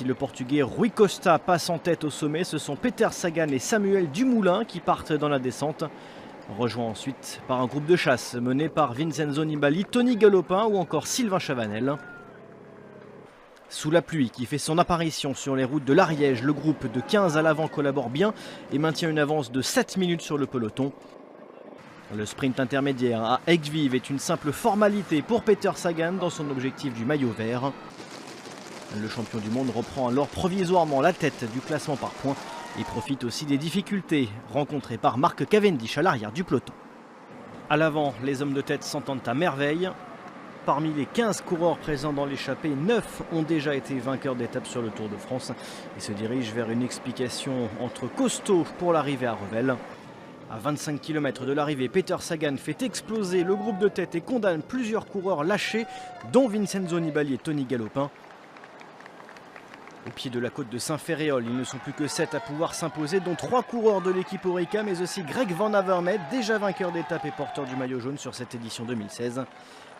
Si le Portugais Rui Costa passe en tête au sommet, ce sont Peter Sagan et Samuel Dumoulin qui partent dans la descente. Rejoint ensuite par un groupe de chasse mené par Vincenzo Nibali, Tony Galopin ou encore Sylvain Chavanel. Sous la pluie qui fait son apparition sur les routes de l'Ariège, le groupe de 15 à l'avant collabore bien et maintient une avance de 7 minutes sur le peloton. Le sprint intermédiaire à Aigues-Vives est une simple formalité pour Peter Sagan dans son objectif du maillot vert. Le champion du monde reprend alors provisoirement la tête du classement par points et profite aussi des difficultés rencontrées par Mark Cavendish à l'arrière du peloton. À l'avant, les hommes de tête s'entendent à merveille. Parmi les 15 coureurs présents dans l'échappée, 9 ont déjà été vainqueurs d'étape sur le Tour de France et se dirigent vers une explication entre costauds pour l'arrivée à Revel. À 25 km de l'arrivée, Peter Sagan fait exploser le groupe de tête et condamne plusieurs coureurs lâchés, dont Vincenzo Nibali et Tony Galopin. Au pied de la côte de Saint-Ferréol, ils ne sont plus que 7 à pouvoir s'imposer, dont 3 coureurs de l'équipe Orica, mais aussi Greg Van Avermaet, déjà vainqueur d'étape et porteur du maillot jaune sur cette édition 2016.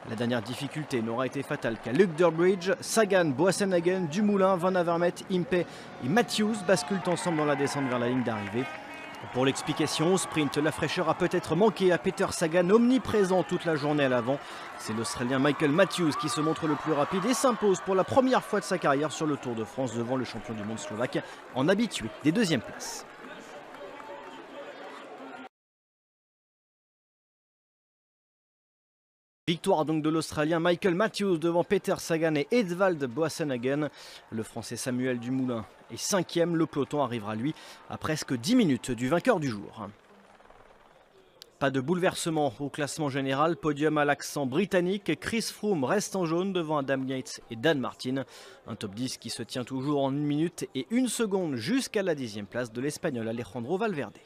La dernière difficulté n'aura été fatale qu'à Luke Durbridge. Sagan, Boassenhagen, Dumoulin, Van Avermaet, Impey et Matthews basculent ensemble dans la descente vers la ligne d'arrivée. Pour l'explication au sprint, la fraîcheur a peut-être manqué à Peter Sagan, omniprésent toute la journée à l'avant. C'est l'Australien Michael Matthews qui se montre le plus rapide et s'impose pour la première fois de sa carrière sur le Tour de France devant le champion du monde slovaque en habitué des deuxièmes places. Victoire donc de l'Australien Michael Matthews devant Peter Sagan et Edvald Boassenhagen. Le Français Samuel Dumoulin est 5e. Le peloton arrivera lui à presque 10 minutes du vainqueur du jour. Pas de bouleversement au classement général. Podium à l'accent britannique. Chris Froome reste en jaune devant Adam Yates et Dan Martin. Un top 10 qui se tient toujours en 1 minute et 1 seconde jusqu'à la 10e place de l'Espagnol Alejandro Valverde.